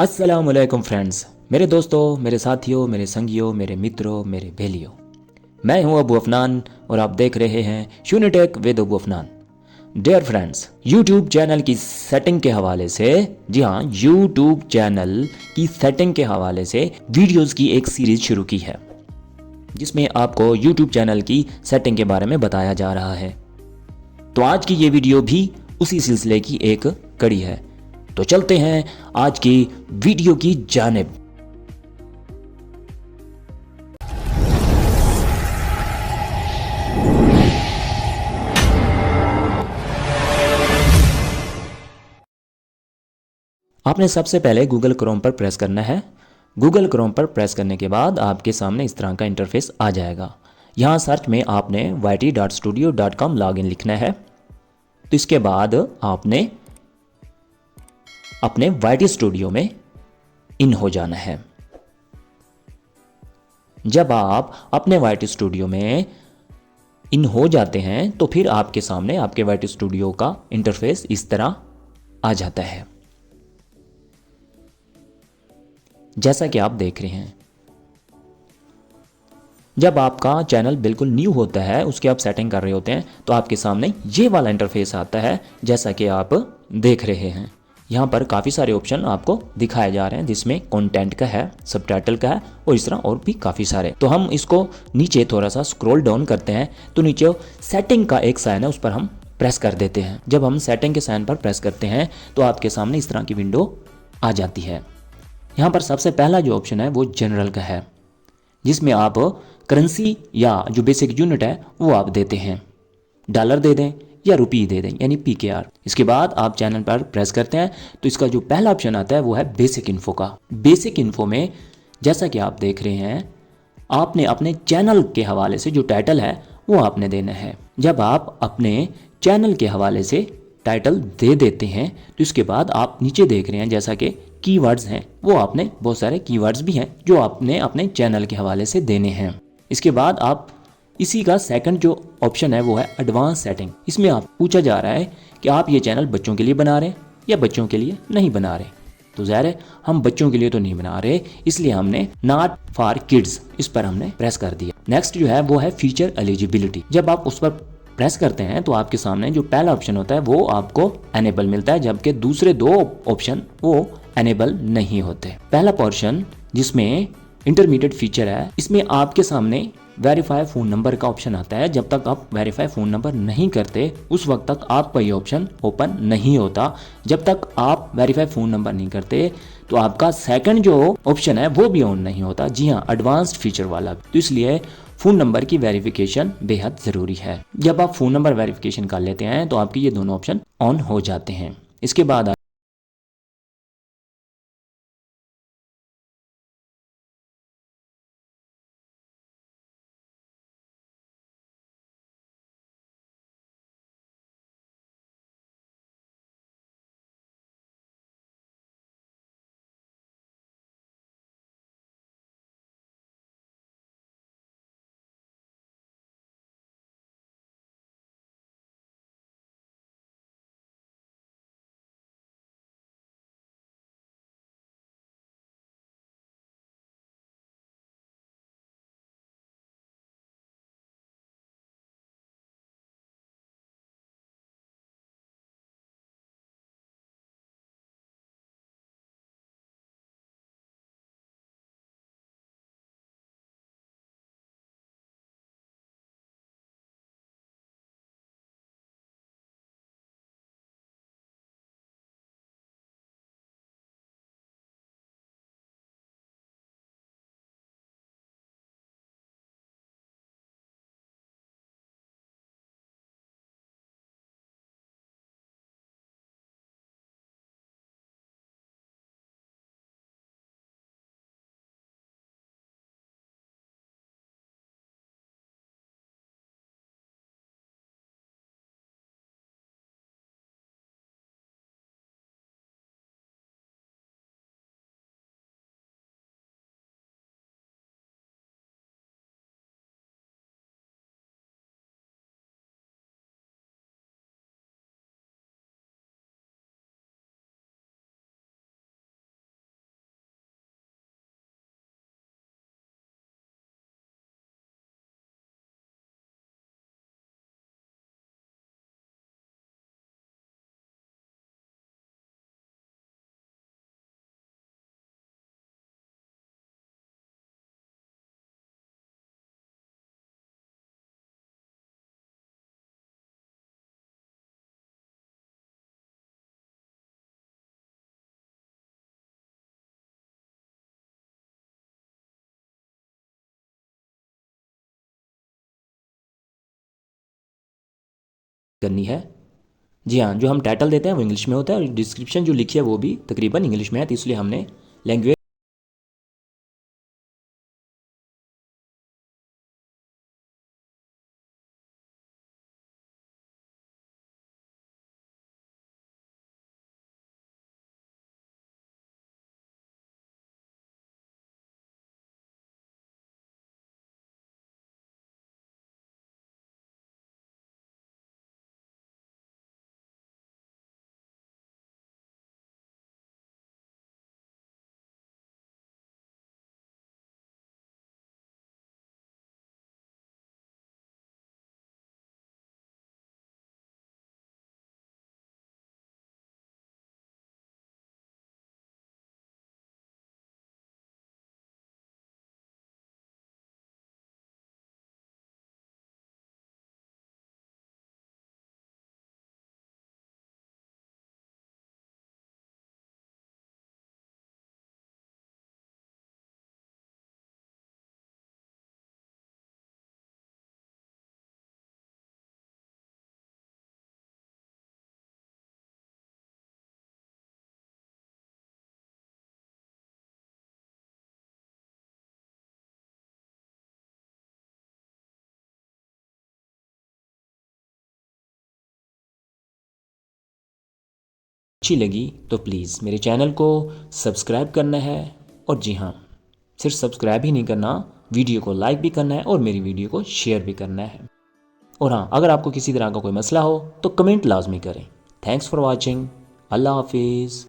अस्सलामुअलैकुम फ्रेंड्स, मेरे दोस्तों, मेरे साथियों, मेरे संगियों, मेरे मित्रों, मेरे भेलियों। मैं हूं अबू अफनान और आप देख रहे हैं शून्यटेक विद Abu Afnan. Dear friends, YouTube channel की सेटिंग के हवाले से, जी हाँ, यूट्यूब चैनल की सेटिंग के हवाले से वीडियोस की एक सीरीज शुरू की है जिसमें आपको यूट्यूब चैनल की सेटिंग के बारे में बताया जा रहा है। तो आज की ये वीडियो भी उसी सिलसिले की एक कड़ी है। तो चलते हैं आज की वीडियो की जानिब। आपने सबसे पहले गूगल क्रोम पर प्रेस करना है। गूगल क्रोम पर प्रेस करने के बाद आपके सामने इस तरह का इंटरफेस आ जाएगा। यहाँ सर्च में आपने yt.studio.com लॉगिन लिखना है। तो इसके बाद आपने अपने YT स्टूडियो में इन हो जाना है। जब आप अपने YT स्टूडियो में इन हो जाते हैं तो फिर आपके सामने आपके YT स्टूडियो का इंटरफेस इस तरह आ जाता है, जैसा कि आप देख रहे हैं। जब आपका चैनल बिल्कुल न्यू होता है, उसकी आप सेटिंग कर रहे होते हैं, तो आपके सामने ये वाला इंटरफेस आता है जैसा कि आप देख रहे हैं। यहाँ पर काफ़ी सारे ऑप्शन आपको दिखाए जा रहे हैं, जिसमें कंटेंट का है, सबटाइटल का है और इस तरह और भी काफ़ी सारे। तो हम इसको नीचे थोड़ा सा स्क्रॉल डाउन करते हैं तो नीचे सेटिंग का एक साइन है, उस पर हम प्रेस कर देते हैं। जब हम सेटिंग के साइन पर प्रेस करते हैं तो आपके सामने इस तरह की विंडो आ जाती है। यहाँ पर सबसे पहला जो ऑप्शन है वो जनरल का है, जिसमें आप करेंसी या जो बेसिक यूनिट है वो आप देते हैं, डॉलर दे दें या रुपी दे दें, यानी PKR। इसके बाद आप चैनल पर प्रेस करते हैं तो इसका जो पहला ऑप्शन आता है वो है बेसिक इन्फो का। बेसिक इन्फो में जैसा कि आप देख रहे हैं, आपने अपने चैनल के हवाले से जो टाइटल है वो आपने देना है। जब आप अपने चैनल के हवाले से टाइटल दे देते हैं तो इसके बाद आप नीचे देख रहे हैं जैसा कि कीवर्ड्स हैं, वो आपने बहुत सारे कीवर्ड्स भी हैं जो आपने अपने चैनल के हवाले से देने हैं। इसके बाद आप इसी का सेकंड जो ऑप्शन है वो है एडवांस सेटिंग। इसमें आप पूछा जा रहा है कि आप ये चैनल बच्चों के लिए बना रहे हैं या बच्चों के लिए नहीं बना रहे। तो ज़ाहिर है हम बच्चों के लिए तो नहीं बना रहे, इसलिए हमने नॉट फॉर किड्स इस पर हमने प्रेस कर दिया। नेक्स्ट जो है वो है फीचर एलिजिबिलिटी। जब आप उस पर प्रेस करते हैं तो आपके सामने जो पहला ऑप्शन होता है वो आपको एनेबल मिलता है, जबकि दूसरे दो ऑप्शन वो एनेबल नहीं होते। पहला पोर्शन जिसमें इंटरमीडिएट फीचर है, इसमें आपके सामने वेरीफाई फ़ोन नंबर का ऑप्शन आता है। जब तक आप वेरीफाई फ़ोन नंबर नहीं करते उस वक्त तक आपका ये ऑप्शन ओपन नहीं होता। जब तक आप वेरीफाई फ़ोन नंबर नहीं करते तो आपका सेकंड जो ऑप्शन है वो भी ऑन नहीं होता। जी हाँ, एडवांस्ड फीचर वाला। तो इसलिए फ़ोन नंबर की वेरिफिकेशन बेहद ज़रूरी है। जब आप फ़ोन नंबर वेरिफिकेशन कर लेते हैं तो आपके ये दोनों ऑप्शन ऑन हो जाते हैं। इसके बाद करनी है। जी हाँ, जो हम टाइटल देते हैं वो इंग्लिश में होता है और डिस्क्रिप्शन जो लिखी है वो भी तकरीबन इंग्लिश में है, तो इसलिए हमने लैंग्वेज अच्छी लगी तो प्लीज़ मेरे चैनल को सब्सक्राइब करना है। और जी हाँ, सिर्फ सब्सक्राइब ही नहीं करना, वीडियो को लाइक भी करना है और मेरी वीडियो को शेयर भी करना है। और हाँ, अगर आपको किसी तरह का कोई मसला हो तो कमेंट लाजमी करें। Thanks for watching. अल्लाह हाफिज़।